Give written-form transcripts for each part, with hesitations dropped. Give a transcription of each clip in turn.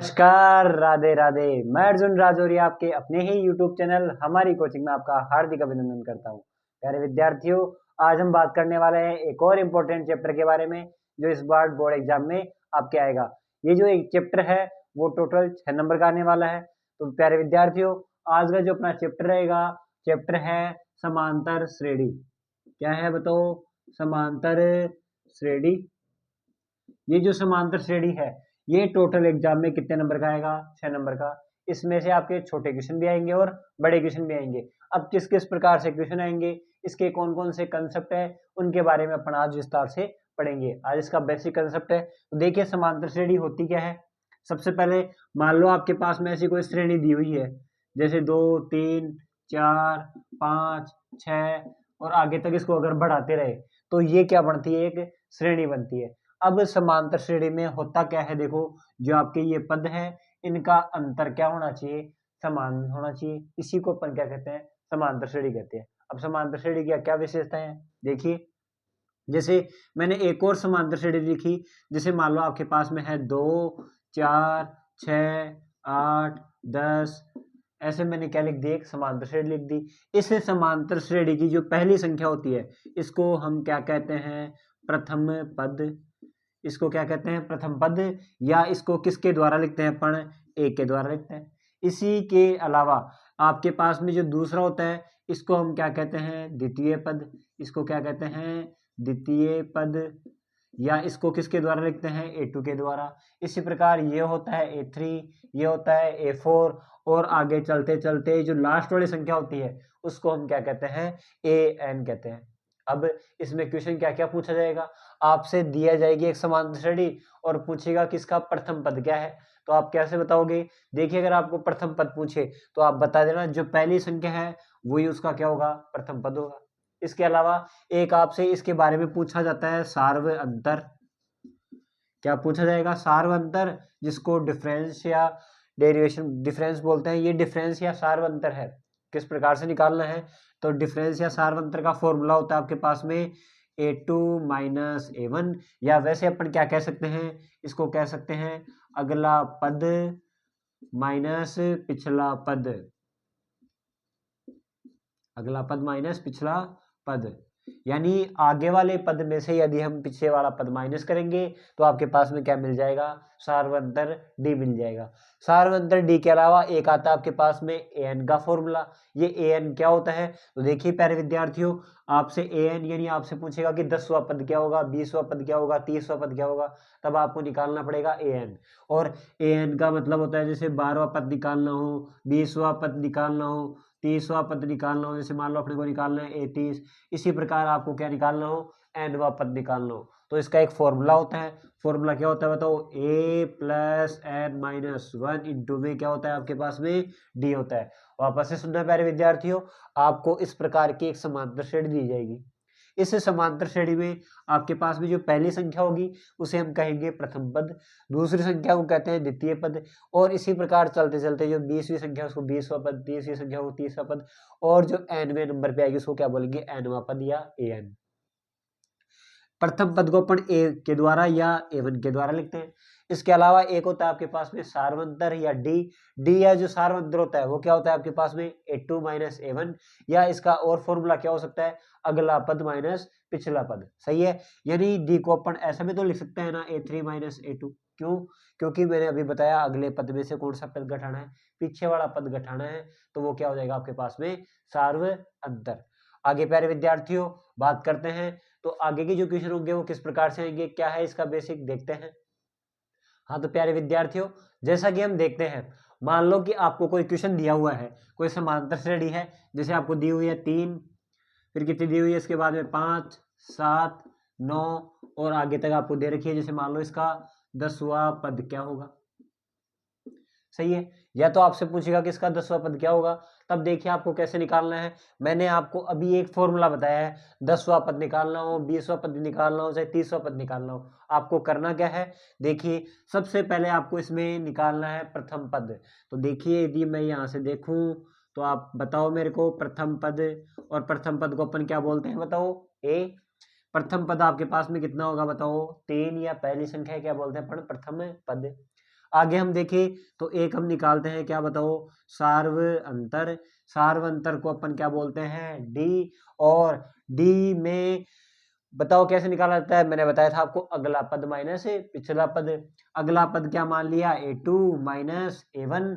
नमस्कार, राधे राधे। मैं अर्जुन राजौरी आपके अपने ही यूट्यूब चैनल हमारी कोचिंग में आपका हार्दिक अभिनंदन करता हूँ। प्यारे विद्यार्थियों, आज हम बात करने वाले हैं एक और इम्पोर्टेंट चैप्टर के बारे में जो इस बार बोर्ड एग्जाम में आपके आएगा। ये जो एक चैप्टर है वो टोटल 6 नंबर का आने वाला है। तो प्यारे विद्यार्थियों, आज का जो अपना चैप्टर रहेगा, चैप्टर है समांतर श्रेणी। क्या है बताओ? समांतर श्रेणी। ये जो समांतर श्रेणी है ये टोटल एग्जाम में कितने नंबर का आएगा? 6 नंबर का। इसमें से आपके छोटे क्वेश्चन भी आएंगे और बड़े क्वेश्चन भी आएंगे। अब किस किस प्रकार से क्वेश्चन आएंगे, इसके कौन कौन से कंसेप्ट है, उनके बारे में अपन आज विस्तार से पढ़ेंगे। आज इसका बेसिक कंसेप्ट है। तो देखिए, समांतर श्रेणी होती क्या है। सबसे पहले मान लो आपके पास में ऐसी कोई श्रेणी दी हुई है, जैसे 2 3 4 5 6 और आगे तक इसको अगर बढ़ाते रहे तो ये क्या बनती है? एक श्रेणी बनती है। अब समांतर श्रेणी में होता क्या है, देखो, जो आपके ये पद है इनका अंतर क्या होना चाहिए? समान होना चाहिए। इसी को अपन क्या कहते हैं? समांतर श्रेणी कहते हैं। अब समांतर श्रेणी की क्या विशेषताएं हैं, देखिए। जैसे मैंने एक और समांतर श्रेणी लिखी, जैसे मान लो आपके पास में है 2 4 6 8 10, ऐसे मैंने क्या लिख दी? एक समांतर श्रेणी लिख दी। इस समांतर श्रेणी की जो पहली संख्या होती है इसको हम क्या कहते हैं? प्रथम पद। इसको क्या कहते हैं? प्रथम पद। या इसको किसके द्वारा लिखते हैं अपन? ए के द्वारा लिखते हैं। इसी के अलावा आपके पास में जो दूसरा होता है इसको हम क्या कहते हैं? द्वितीय पद। इसको क्या कहते हैं? द्वितीय पद। या इसको किसके द्वारा लिखते हैं? A2 के द्वारा। इसी प्रकार ये होता है A3, ये होता है A4 और आगे चलते चलते जो लास्ट वाली संख्या होती है उसको हम क्या कहते हैं? AN कहते हैं। अब इसमें क्वेश्चन क्या क्या पूछा जाएगा? आपसे दिया जाएगी एक समांतर श्रेणी और पूछेगा कि इसका प्रथम पद क्या है। तो आप कैसे बताओगे? देखिए, अगर आपको प्रथम पद पूछे तो आप बता देना जो पहली संख्या है वही उसका क्या होगा? प्रथम पद होगा। इसके अलावा एक आपसे इसके बारे में पूछा जाता है सार्व अंतर। क्या पूछा जाएगा? सार्व अंतर, जिसको डिफरेंस या डेरिवेशन डिफरेंस बोलते हैं। ये डिफरेंस या सार्व अंतर है, किस प्रकार से निकालना है? तो डिफरेंस या सार्व अंतर का फॉर्मूला होता है आपके पास में A2 माइनस A1, या वैसे अपन क्या कह सकते हैं? इसको कह सकते हैं अगला पद माइनस पिछला पद। अगला पद माइनस पिछला पद, यानी आगे वाले पद में से यदि हम पीछे वाला पद माइनस करेंगे तो आपके पास में क्या मिल जाएगा? सार्वंतर डी मिल जाएगा। सार्वंतर डी के अलावा एक आता है आपके पास में an का फॉर्मूला। ये an क्या होता है? तो देखिए प्यारे विद्यार्थियों, आपसे an यानी आपसे पूछेगा कि 10वां पद क्या होगा, 20वां पद क्या होगा, 30वां पद क्या होगा, तब आपको निकालना पड़ेगा an। और an का मतलब होता है जैसे 12वां पद निकालना हो, 20वां पद निकालना हो, 30वां पद निकालना हो। जैसे मान लो अपने को निकालना है 30, इसी प्रकार आपको क्या निकालना हो? nवां पद निकालना हो। तो इसका एक फॉर्मूला होता है। फॉर्मूला क्या होता है बताओ? a plus n minus 1 into में क्या होता है आपके पास में? d होता है। वापस से सुनना प्यारे विद्यार्थियों, आपको इस प्रकार की एक समांतर श्रेणी दी जाएगी। इस समांतर श्रेणी में आपके पास में जो पहली संख्या होगी उसे हम कहेंगे प्रथम पद, दूसरी संख्या को कहते हैं द्वितीय पद, और इसी प्रकार चलते चलते जो 20वीं संख्या उसको 20वां पद, 30वीं संख्या को 30वां पद, और जो nवें नंबर पे आएगी उसको क्या बोलेंगे? nवां पद या an। प्रथम पद को अपन a के द्वारा या A1 के द्वारा लिखते हैं। इसके अलावा एक होता है आपके पास में सार्वंतर या डी या जो सार्वंतर होता है वो क्या होता है आपके पास में? A2 माइनस A1, या इसका और फॉर्मूला क्या हो सकता है? अगला पद माइनस पिछला पद। सही है। यानी डी को अपन ऐसा भी तो लिख सकते हैं ना, A3 माइनस A2। क्यों? क्योंकि मैंने अभी बताया अगले पद में से कौन सा पद घटाना है? पीछे वाला पद घटाना है। तो वो क्या हो जाएगा आपके पास में? सार्व अंतर। आगे प्यारे विद्यार्थियों बात करते हैं, तो आगे के जो क्वेश्चन होंगे वो किस प्रकार से आएंगे, क्या है इसका बेसिक, देखते हैं। हाँ तो प्यारे विद्यार्थियों, जैसा कि हम देखते हैं, मान लो कि आपको कोई क्वेश्चन दिया हुआ है, कोई समांतर श्रेणी है, जैसे आपको दी हुई है 3, फिर कितनी दी हुई है इसके बाद में 5 7 9 और आगे तक आपको दे रखी है। जैसे मान लो इसका 10वां पद क्या होगा? सही है। या तो आपसे पूछेगा कि इसका 10वां पद क्या होगा, तब देखिए आपको कैसे निकालना है। मैंने आपको अभी एक फॉर्मूला बताया है, 10वां पद निकालना हो, 20वां पद निकालना हो, चाहे 30वां पद निकालना हो, आपको करना क्या है? देखिए, सबसे पहले आपको इसमें निकालना है प्रथम पद। तो देखिए, यदि मैं यहाँ से देखूं तो आप बताओ मेरे को प्रथम पद, और प्रथम पद को अपन क्या बोलते हैं बताओ? ए। प्रथम पद आपके पास में कितना होगा बताओ? 3, या पहली संख्या क्या बोलते हैं अपन? प्रथम पद। आगे हम देखें तो एक हम निकालते हैं, क्या बताओ, सार्वअंतर। सार्वअंतर को अपन क्या बोलते हैं, डी। और डी में बताओ कैसे निकाला जाता है, मैंने बताया था आपको, अगला पद माइनस पिछला पद। अगला पद क्या मान लिया, a2 माइनस a1।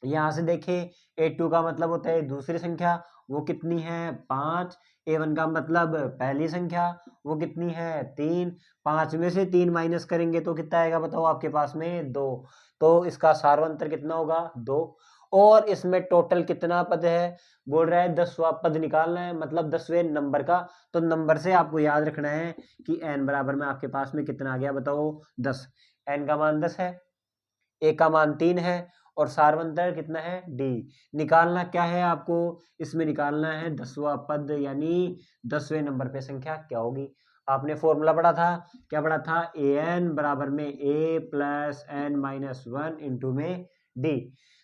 यहां से देखें a2 का मतलब होता है दूसरी संख्या, वो कितनी है, 5। a1 का मतलब पहली संख्या, वो कितनी है, 3। 5 में से 3 माइनस करेंगे तो कितना आएगा बताओ आपके पास में, 2। तो इसका सार्वंतर कितना होगा, 2। और इसमें टोटल कितना पद है, बोल रहा है 10वां पद निकालना है, मतलब 10वें नंबर का। तो नंबर से आपको याद रखना है कि n बराबर में आपके पास में कितना आ गया बताओ, 10। n का मान 10 है, a का मान 3 है, और सार्वंतर कितना है, d। निकालना क्या है आपको, इसमें निकालना है 10वां पद, यानी 10वें नंबर पे संख्या क्या होगी। आपने फॉर्मूला पढ़ा था, क्या पढ़ा था, an बराबर में a plus n minus 1 into में d।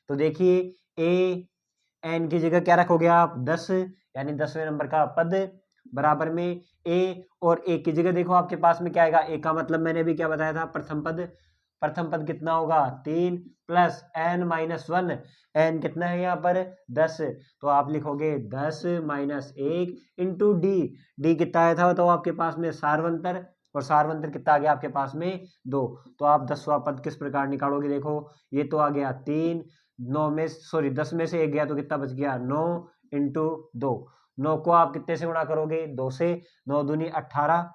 तो देखिए a n की जगह क्या रखोगे आप, 10, यानी 10वें नंबर का पद बराबर में a, और a की जगह देखो आपके पास में क्या आएगा, a का मतलब मैंने भी क्या बताया था, प्रथम पद। प्रथम पद कितना होगा, 3 प्लस n माइनस 1। n कितना है यहाँ पर, 10। तो आप लिखोगे 10 माइनस 1 इंटू डी। डी कितना आया था तो आपके पास में सार्वंतर, और सार्वंतर कितना आ गया आपके पास में, 2। तो आप 10वां पद किस प्रकार निकालोगे, देखो ये तो आ गया 3, 9 में सॉरी 10 में से 1 गया तो कितना बच गया, 9 इंटू 2। 9 को आप कितने से गुणा करोगे, 2 से। 9 दूनी 18,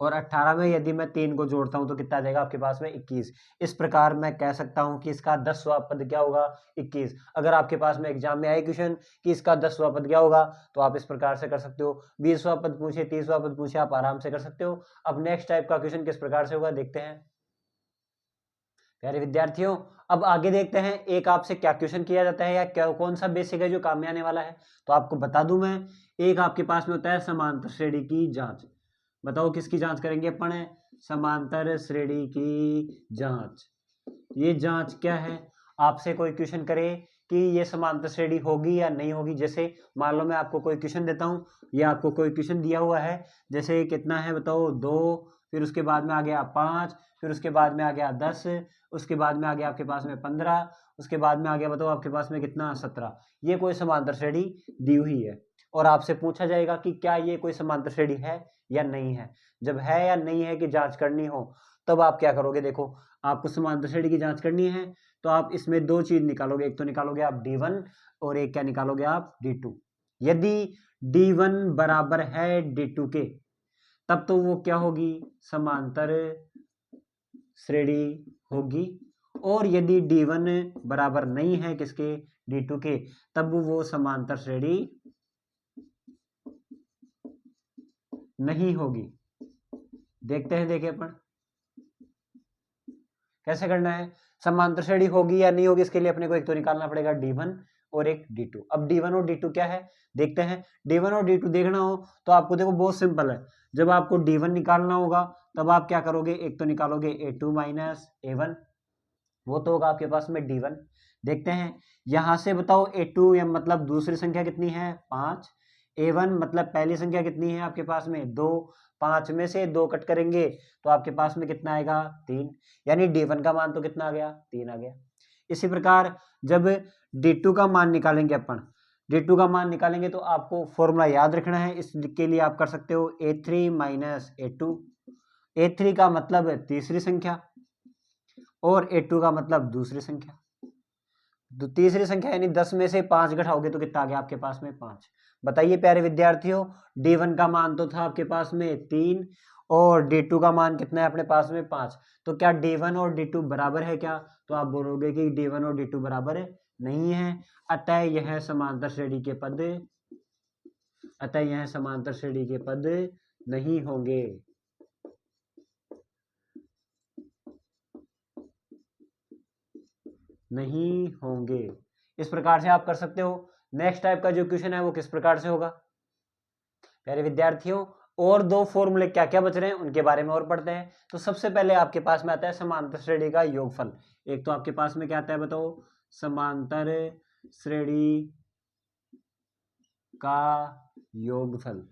और 18 में यदि मैं 3 को जोड़ता हूं तो कितना आ जाएगा आपके पास में, 21। इस प्रकार मैं कह सकता हूं कि इसका 10वां पद क्या होगा, 21। अगर आपके पास में एग्जाम में आए क्वेश्चन कि इसका 10वां पद क्या होगा, तो आप इस प्रकार से कर सकते हो। 20वां पद पूछे, 30वां पद पूछे, आप आराम से कर सकते हो। अब नेक्स्ट टाइप का क्वेश्चन किस प्रकार से होगा देखते हैं प्यारे विद्यार्थियों। अब आगे देखते हैं एक आपसे क्या क्वेश्चन किया जाता है, या क्या कौन सा बेसिक है जो काम में आने वाला है। तो आपको बता दूं मैं, एक आपके पास में होता है समांतर श्रेणी की जांच। बताओ किसकी जांच करेंगे अपन, समांतर श्रेणी की जांच। ये जांच क्या है, आपसे कोई क्वेश्चन करे कि ये समांतर श्रेणी होगी या नहीं होगी। जैसे मान लो मैं आपको कोई क्वेश्चन देता हूँ, या आपको कोई क्वेश्चन दिया हुआ है, जैसे कितना है बताओ, 2, फिर उसके बाद में आ गया 5, फिर उसके बाद में आ गया 10, उसके बाद में आ गया आपके पास में 15, उसके बाद में आ गया बताओ आपके पास में कितना, 17। ये कोई समांतर श्रेणी दी हुई है, और आपसे पूछा जाएगा कि क्या ये कोई समांतर श्रेणी है या नहीं है। जब है या नहीं है की जांच करनी हो, तब आप क्या करोगे, देखो आपको समांतर श्रेणी की जांच करनी है, तो आप इसमें दो चीज निकालोगे, एक तो निकालोगे आप d1, और एक क्या निकालोगे आप, d2। यदि d1 बराबर है d2 के, तब तो वो क्या होगी, समांतर श्रेणी होगी। और यदि d1 बराबर नहीं है किसके, d2 के, तब वो समांतर श्रेणी नहीं होगी। देखते हैं, देखें अपन कैसे करना है। समांतर श्रेणी होगी या नहीं होगी, इसके लिए अपने को एक तो निकालना पड़ेगा d1 और एक d2। अब d1 और d2 क्या है देखते हैं। d1 और d2 देखना हो तो आपको देखो बहुत सिंपल है। जब आपको d1 निकालना होगा तब आप क्या करोगे, एक तो निकालोगे a2 माइनस a1, वो तो होगा आपके पास में d1। देखते हैं यहां से बताओ, a2 या मतलब दूसरी संख्या कितनी है, 5। a1 मतलब पहली संख्या कितनी है आपके पास में, 2। 5 में से 2 कट करेंगे तो आपके पास में कितना आएगा, 3। यानी d1 का मान तो कितना आ गया, 3 आ गया। इसी प्रकार जब d2 का मान निकालेंगे अपन, d2 का मान निकालेंगे तो आपको फॉर्मूला याद रखना है। इसके लिए आप कर सकते हो a3 माइनस a2। a3 का मतलब तीसरी संख्या, और a2 का मतलब दूसरी संख्या। तो तीसरी संख्या यानी 10 में से 5 घटाओगे तो कितना आ गया आपके पास में, 5। बताइए प्यारे विद्यार्थियों, d1 का मान तो था आपके पास में 3, और d2 का मान कितना है अपने पास में, 5। तो क्या d1 और d2 बराबर है क्या, तो आप बोलोगे कि d1 और d2 बराबर नहीं है। अतः यह समांतर श्रेणी के पद, अतः यह समांतर श्रेणी के पद नहीं होंगे। नहीं होंगे। इस प्रकार से आप कर सकते हो। नेक्स्ट टाइप का जो क्वेश्चन है वो किस प्रकार से होगा प्यारे विद्यार्थियों। और दो फॉर्मूले क्या क्या बच रहे हैं उनके बारे में और पढ़ते हैं। तो सबसे पहले आपके पास में आता है समांतर श्रेणी का योगफल। एक तो आपके पास में क्या आता है बताओ, समांतर श्रेणी का योगफल।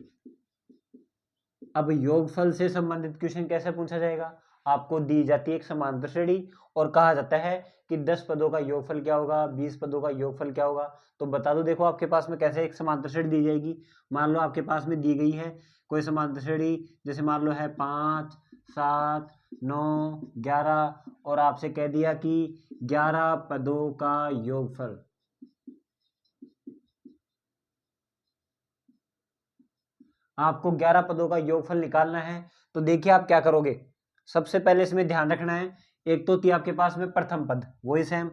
अब योगफल से संबंधित क्वेश्चन कैसे पूछा जाएगा, आपको दी जाती है एक समांतर श्रेणी और कहा जाता है कि 10 पदों का योगफल क्या होगा, 20 पदों का योगफल क्या होगा। तो बता दो, देखो आपके पास में कैसे एक समांतर श्रेणी दी जाएगी। मान लो आपके पास में दी गई है कोई समांतर श्रेणी, जैसे मान लो है 5, 7, 9, 11 और आपसे कह दिया कि 11 पदों का योगफल। आपको 11 पदों का योगफल निकालना है। तो देखिए आप क्या करोगे, सबसे पहले इसमें ध्यान रखना है, एक तो थी आपके पास में प्रथम पद, वही सेम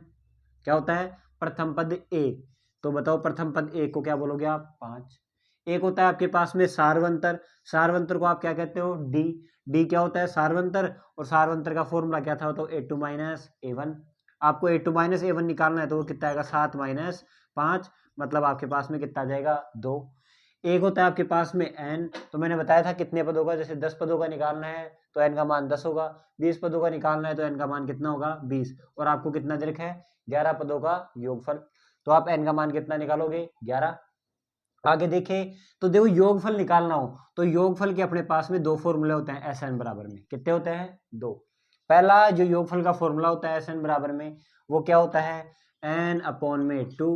क्या होता है, प्रथम पद ए। तो बताओ प्रथम पद ए को क्या बोलोगे आप, 5। एक होता है आपके पास में सार्वंतर, सार्वंतर को आप क्या कहते हो, डी। डी क्या होता है, सार्वंतर, और सार्वंतर का फॉर्मूला क्या था, तो a2 माइनस a1। आपको a2 माइनस a1 निकालना है, तो वो कितना आएगा, 7 माइनस 5, मतलब आपके पास में कितना आ जाएगा, 2। एक होता है आपके पास में n, तो मैंने बताया था कितने पदों का, जैसे 10 पदों का निकालना है तो n का मान 10 होगा, 20 पदों का निकालना है तो n का मान कितना होगा, 20, और आपको कितना दे रखा है, 11 पदों का योगफल। तो आप n का मान कितना निकालोगे, 11। आगे देखें तो देखो योगफल निकालना हो तो योगफल के अपने पास में दो फॉर्मूले होते हैं एस एन बराबर में, कितने होते हैं, दो। पहला जो योगफल का फॉर्मूला होता है एस एन बराबर में, वो क्या होता है, एन अपॉन में 2,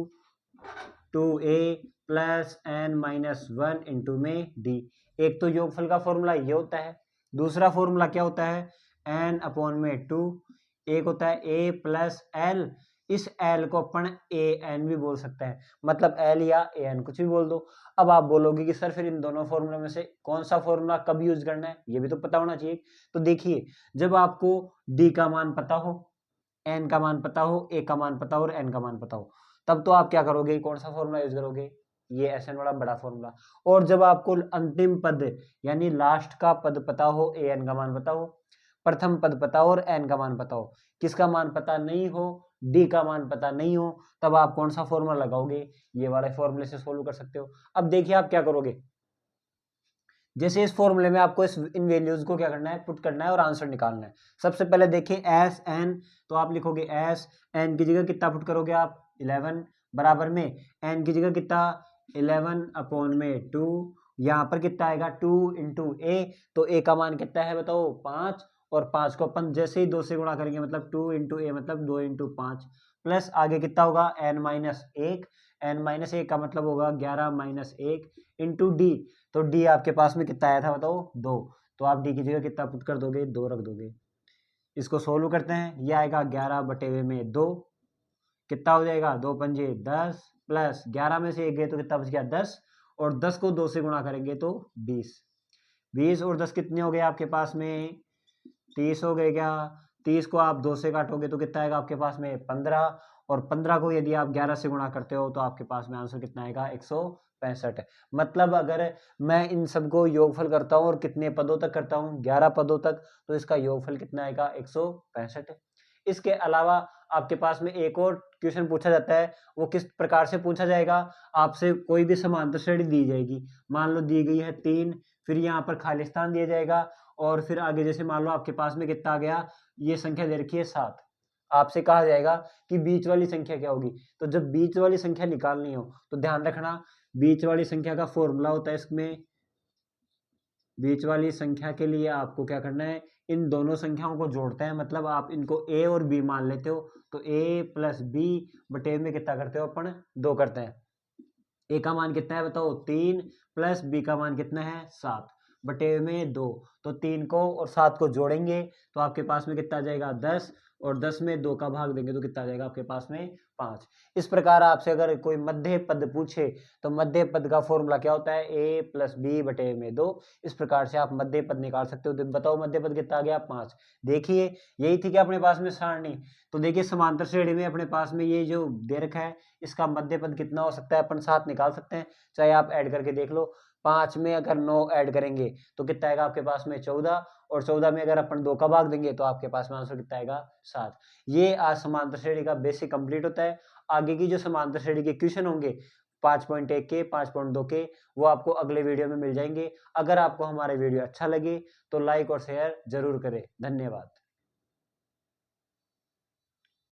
2a plus n minus 1 into में डी। एक तो योगफल का फॉर्मूला ये होता है, दूसरा फॉर्मूला क्या होता है, एन अपॉन में 2, एक होता है ए प्लस एल, इस एल को अपन ए एन भी बोल सकते हैं, मतलब एल या ए एन कुछ भी बोल दो। अब आप बोलोगे कि सर फिर इन दोनों फॉर्मूले में से कौन सा फॉर्मूला कब यूज करना है, ये भी तो पता होना चाहिए। तो देखिए जब आपको डी का मान पता हो, एन का मान पता हो, ए का मान पता हो और एन का मान पता हो, तब तो आप क्या करोगे, कौन सा फॉर्मूला यूज करोगे, ये एस एन वाला बड़ा फॉर्मूला। और जब आपको अंतिम पद यानी लास्ट का पद पता हो, ए एन का मान पता हो, प्रथम पद पता हो और एन का मान पता हो, किसका मान पता नहीं हो, डी का मान पता नहीं हो, तब आप कौन सा फॉर्मूला लगाओगे, ये वाले फॉर्मूले से सोल्व कर सकते हो। अब देखिए आप क्या करोगे, जैसे इस फॉर्मूले में आपको इन वैल्यूज को क्या करना है, पुट करना है और आंसर निकालना है। सबसे पहले देखिए एस एन, तो आप लिखोगे एस एन की जगह कितना पुट करोगे आप, 11 बराबर में एन की जगह कितना, 11 अपॉन में 2, यहाँ पर कितना आएगा 2 इंटू ए, तो ए का मान कितना है बताओ, 5, और 5 को अपन जैसे ही 2 से गुणा करेंगे मतलब 2 इंटू ए मतलब 2 इंटू 5, प्लस आगे कितना होगा एन माइनस 1, एन माइनस 1 का मतलब होगा 11 माइनस 1 इंटू डी। तो डी आपके पास में कितना आया था बताओ, 2। तो आप डी की जगह कितना पुट कर दोगे, 2 रख दोगे। इसको सोल्व करते हैं, ये आएगा 11 बटे में 2, कितना हो जाएगा, 2 पंजे 10, प्लस 11 में से 1 गए तो कितना बच गया, 10, और 10 को 2 से गुणा करेंगे तो 20। 20 और 10 कितने हो गए आपके पास में, 30 हो गए क्या। 30 को आप 2 से काटोगे तो कितना आएगा आपके पास में, 15, और 15 को यदि आप 11 से गुणा करते हो तो आपके पास में आंसर कितना आएगा, 165। मतलब अगर मैं इन सबको योगफल करता हूँ और कितने पदों तक करता हूँ, 11 पदों तक, तो इसका योगफल कितना आएगा, 165। इसके अलावा आपके पास में एक और क्वेश्चन पूछा जाता है, वो किस प्रकार से पूछा जाएगा, आपसे कोई भी समांतर श्रेणी दी जाएगी, मान लो दी गई है 3, फिर यहाँ पर खाली स्थान दिया जाएगा, और फिर आगे जैसे मान लो आपके पास में कितना आ गया, ये संख्या दे रखी है 7, आपसे कहा जाएगा कि बीच वाली संख्या क्या होगी। तो जब बीच वाली संख्या निकालनी हो तो ध्यान रखना, बीच वाली संख्या का फॉर्मूला होता है इसमें, बीच वाली संख्या के लिए आपको क्या करना है, इन दोनों संख्याओं को जोड़ते हैं, मतलब आप इनको a और b मान लेते हो, तो a प्लस बी बटे में कितना करते हो अपन, 2 करते हैं। a का मान कितना है बताओ, 3, प्लस b का मान कितना है, 7 बटे में 2, तो 3 को और 7 को जोड़ेंगे तो आपके पास में कितना आ जाएगा, 10, और 10 में 2 का भाग देंगे तो कितना आ जाएगा आपके पास में, 5। इस प्रकार आपसे अगर कोई मध्य पद पूछे तो मध्य पद का फॉर्मूला क्या होता है, a प्लस बी बटे में 2। इस प्रकार से आप मध्य पद निकाल सकते हो। तो बताओ मध्य पद कितना आ गया, 5। देखिए यही थी कि अपने पास में सारणी। तो देखिए समांतर श्रेणी में अपने पास में ये जो दे रखा है, इसका मध्य पद कितना हो सकता है, अपन 7 निकाल सकते हैं, चाहे आप ऐड करके देख लो। 5 में अगर 9 ऐड करेंगे तो कितना आएगा आपके पास में, 14, और 14 में अगर अपन 2 का भाग देंगे तो आपके पास में आंसर कितना आएगा, 7। ये आज समांतर श्रेणी का बेसिक कंप्लीट होता है। आगे की जो समांतर श्रेणी के क्वेश्चन होंगे 5.1 के, 5.2 के, वो आपको अगले वीडियो में मिल जाएंगे। अगर आपको हमारे वीडियो अच्छा लगे तो लाइक और शेयर जरूर करें। धन्यवाद।